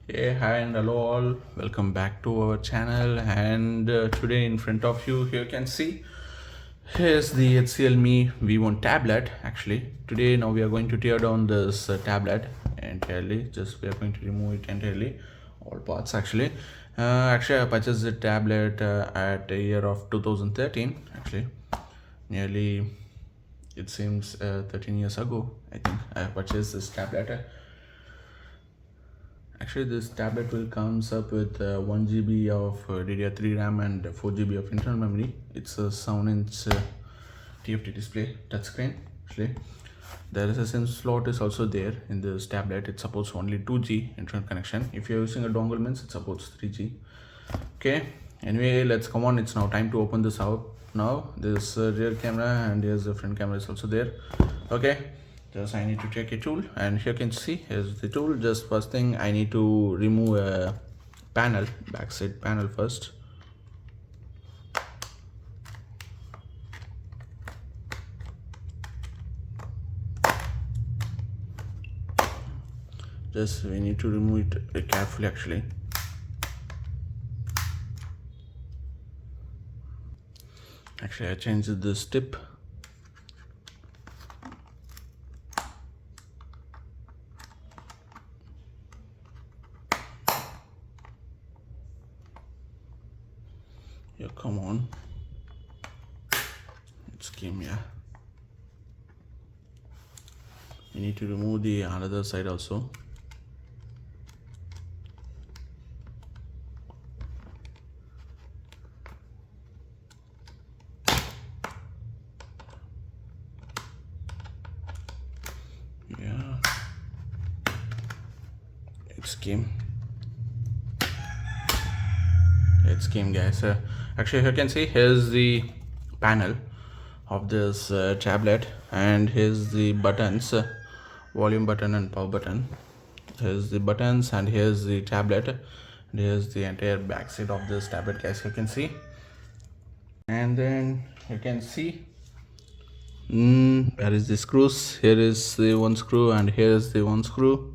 Hey, hi and hello all. Welcome back to our channel. And today in front of you, here you can see here's the HCL Me V1 tablet. Actually, today now we are going to tear down this tablet entirely. Just we are going to remove it entirely, all parts actually. Actually, I purchased the tablet at a year of 2013. Actually, nearly it seems 13 years ago. I think I purchased this tablet. Actually, this tablet will comes up with 1 GB of DDR3 RAM and 4 GB of internal memory. It's a 7-inch TFT display touchscreen. Actually, there is a SIM slot is also there in this tablet. It supports only 2G internet connection. If you're using a dongle means it supports 3G. Okay. Anyway, let's come on. It's now time to open this out. Now this rear camera and here's the front camera is also there. Okay. Just I need to take a tool, and here you can see here's the tool. Just first thing I need to remove a panel, backside panel first. Just we need to remove it carefully actually. Actually, I changed this tip. Yeah, come on. It's came here. We need to remove the another side also. Yeah, it came guys. Actually, you can see here's the panel of this tablet, and here's the buttons, volume button and power button. Here's the buttons, and here's the tablet, and here's the entire back side of this tablet guys, you can see. And then you can see there is the screws. Here is the one screw, and here is the one screw,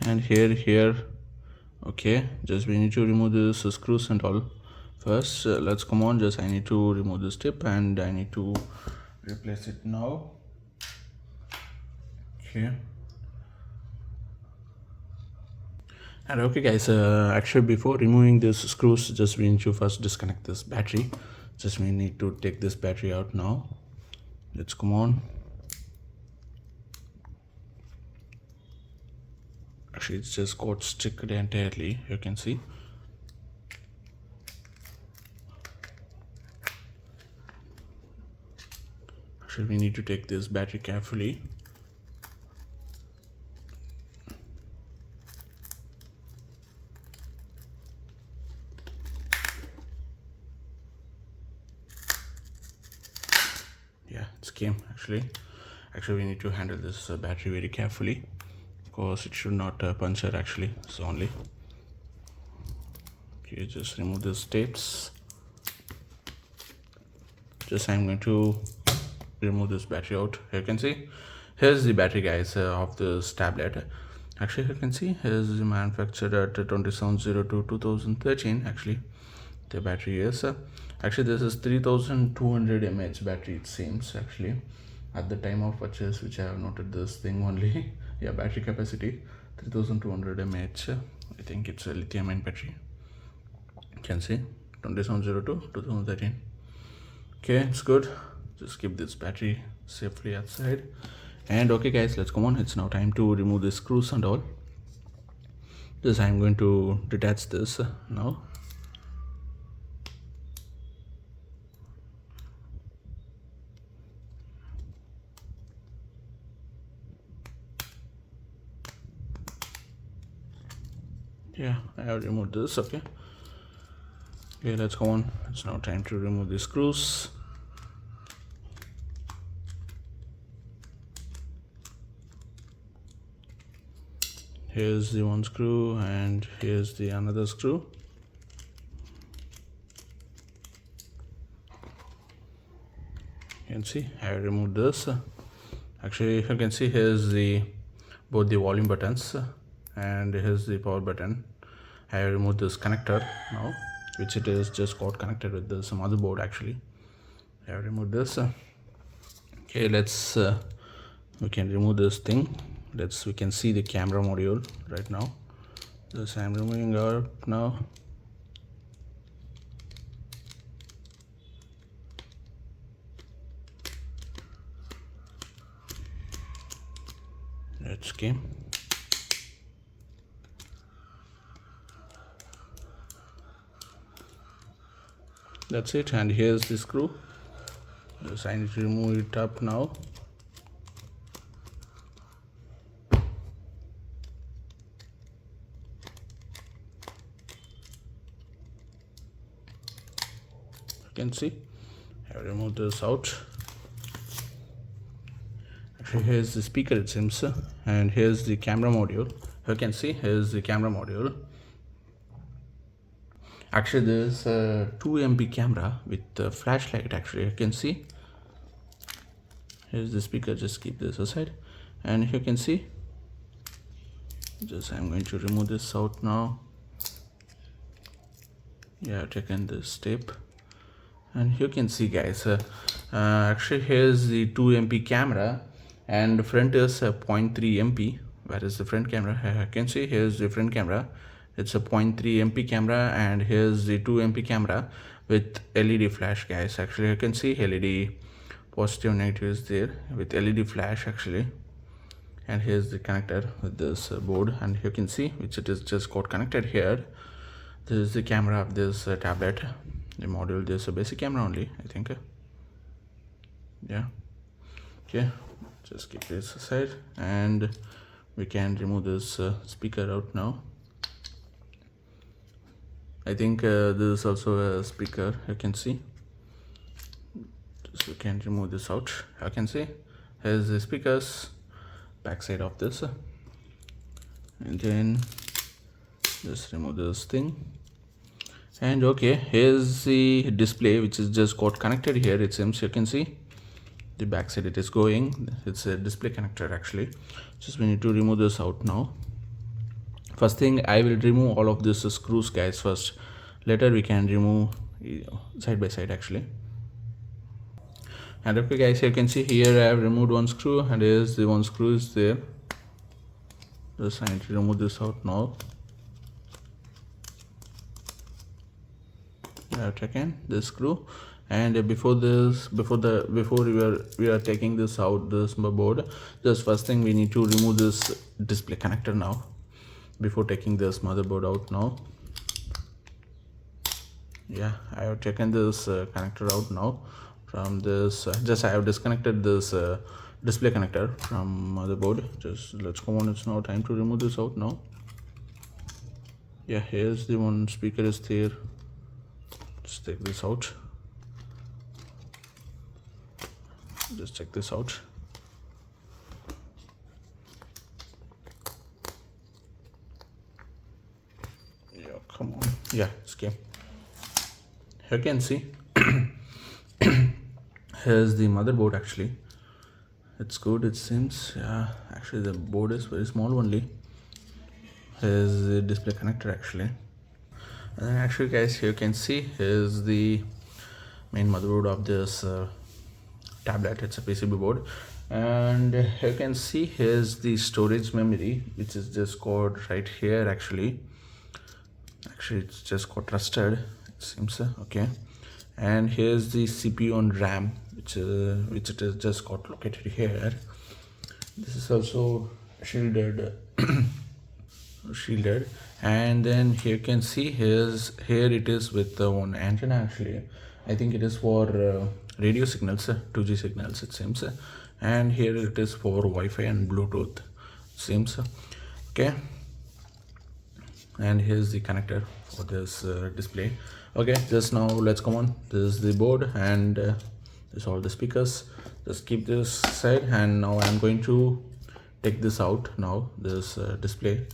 and here. Okay, just we need to remove this screws and all first. Let's come on. Just I need to remove this tip, and I need to replace it now. Okay. And okay guys, actually before removing these screws, just we need to first disconnect this battery. Just we need to take this battery out now. Let's come on. Actually, it's just got stuck entirely, you can see. Actually, we need to take this battery carefully. Yeah, it's came actually. We need to handle this battery very carefully, because it should not puncture actually. So only. Okay, just remove these tapes. Just I'm going to remove this battery out. Here you can see here's the battery guys of this tablet. Actually, you can see here's the manufactured at 2702 2013. Actually, the battery is actually this is 3200 mAh battery, it seems. Actually, at the time of purchase, which I have noted this thing only. Yeah, battery capacity 3200 mAh. I think it's a lithium ion battery. You can see 2702 2013. Okay, it's good. Just keep this battery safely outside. And okay guys, let's come on. It's now time to remove the screws and all. This I'm going to detach this now. Yeah, I have removed this. Okay, let's go on. It's now time to remove the screws. Here's the one screw, and here's the another screw. You can see I removed this. Actually, you can see here's the both the volume buttons. and here's the power button. I have removed this connector now, which it is just got connected with this motherboard actually. I have removed this. Okay, let's we can remove this thing. We can see the camera module right now. This I'm removing out now. Let's game. That's it, and here's the screw. Just I need to remove it up now. You can see I have removed this out. Actually, here's the speaker it seems, and here's the camera module. You can see here's the camera module. Actually, there's a 2MP camera with a flashlight. Actually, you can see here's the speaker. Just keep this aside, and you can see. Just I'm going to remove this out now. Yeah, I've taken this tape, and you can see, guys. Actually, here's the 2MP camera, and the front is a 0.3 MP. Where is the front camera? You can see here's the front camera. It's a 0.3 MP camera, and here's the 2 MP camera with LED flash, guys. Actually, you can see LED positive negative is there with LED flash actually. And here's the connector with this board, and you can see which it is just got connected here. This is the camera of this tablet. The module, there's a basic camera only, I think. Yeah. Okay, just keep this aside, and we can remove this speaker out now. I think this is also a speaker. You can see. Just we can remove this out. You can see here's the speakers, backside of this, and then just remove this thing. And okay, here's the display which is just got connected here. It seems you can see the backside it is going. It's a display connector actually. Just we need to remove this out now. First thing, I will remove all of these screws, guys, first. Later we can remove side by side actually. And okay, guys, you can see here I have removed one screw, and here's the one screw is there. Just I need to remove this out now. I have taken this screw, and before we are taking this out, this board, just first thing we need to remove this display connector now before taking this motherboard out now. Yeah, I have taken this connector out now from this. Just I have disconnected this display connector from motherboard. Just let's go on. It's now time to remove this out now. Yeah, here's the one speaker is there. Just take this out. Just check this out. Yeah, come on. Yeah, it's okay. You can see here's the motherboard actually. It's good, it seems. Yeah, actually the board is very small only. Here's the display connector actually. And then actually, guys, you can see here's the main motherboard of this tablet. It's a PCB board, and you can see here's the storage memory, which is just got right here actually. It's just got trusted, it seems. Okay, and here's the CPU and RAM, which it is just got located here. This is also shielded. And then here you can see here it is with one antenna actually. I think it is for radio signals, 2G signals it seems, and here it is for Wi-Fi and Bluetooth seems. Okay, and here's the connector for this display. Okay, just now let's come on. This is the board, and this is all the speakers. Just keep this side, and now I'm going to take this out now, this display.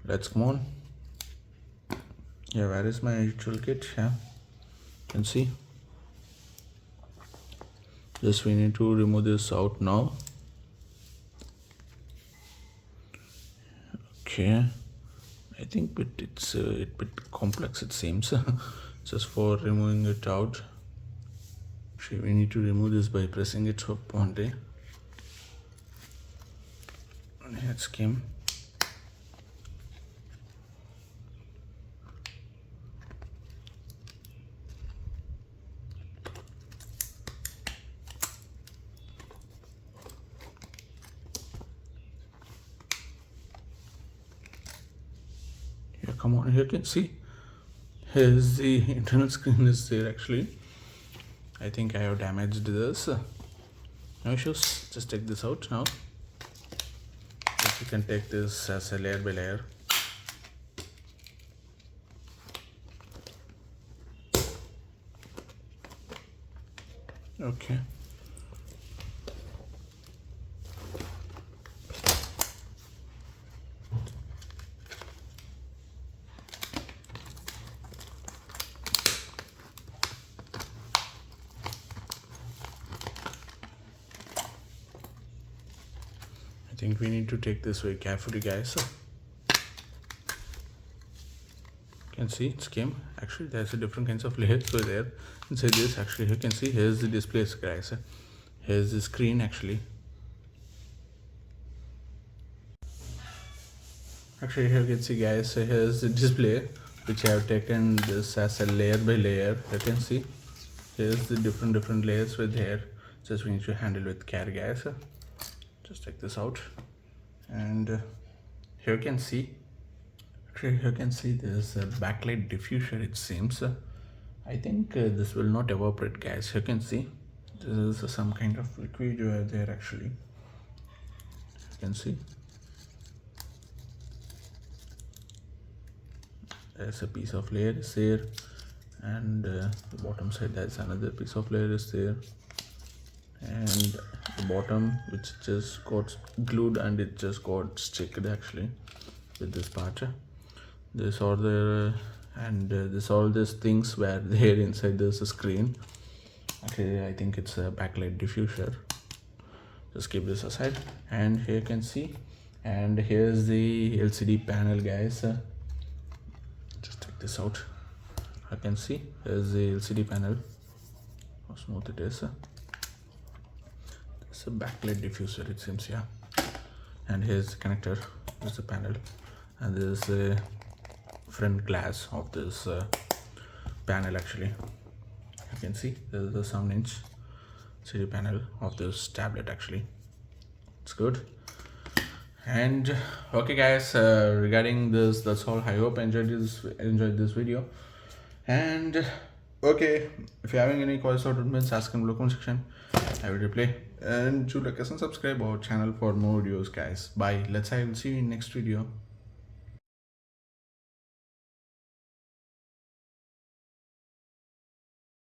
Let's come on. Yeah, where is my toolkit? Yeah, you can see. Just we need to remove this out now. Okay, I think but it's a bit complex it seems. Just for removing it out, actually we need to remove this by pressing it up only. And here it came. Here, come on, here you can see. Here's the internal screen is there actually. I think I have damaged this. No issues, just take this out now. But you can take this as a layer by layer. Okay. I think we need to take this very carefully, guys. You can see it's came. Actually, there's a different kinds of layers over there. Inside this, actually, you can see here's the display, guys. Here's the screen actually. Actually, here you can see, guys. Here's the display, which I have taken this as a layer by layer. You can see here's the different layers with here. Just we need to handle with care, guys. Just take this out, and here you can see. Actually, here you can see there's a backlight diffuser. It seems. I think this will not evaporate, guys. You can see this is some kind of liquid there actually. You can see there's a piece of layer is there, and the bottom side there's another piece of layer is there, and the bottom which just got glued and it just got sticked actually with this part. This all the and this all these things were there inside this screen. Okay, I think it's a backlight diffuser. Just keep this aside, and here you can see, and here's the LCD panel, guys. Just take this out. I can see here's the LCD panel. How smooth it is. It's a backlight diffuser, it seems, yeah. And here's the connector. Here's the panel, and there's a front glass of this panel actually. You can see there's the 7-inch CD panel of this tablet actually. It's good. And okay, guys, regarding this, that's all. I hope you enjoyed this video. And okay, if you're having any questions or comments, ask in the comment section. I will reply. And do like us and subscribe our channel for more videos, guys. Bye. Let's see you in next video.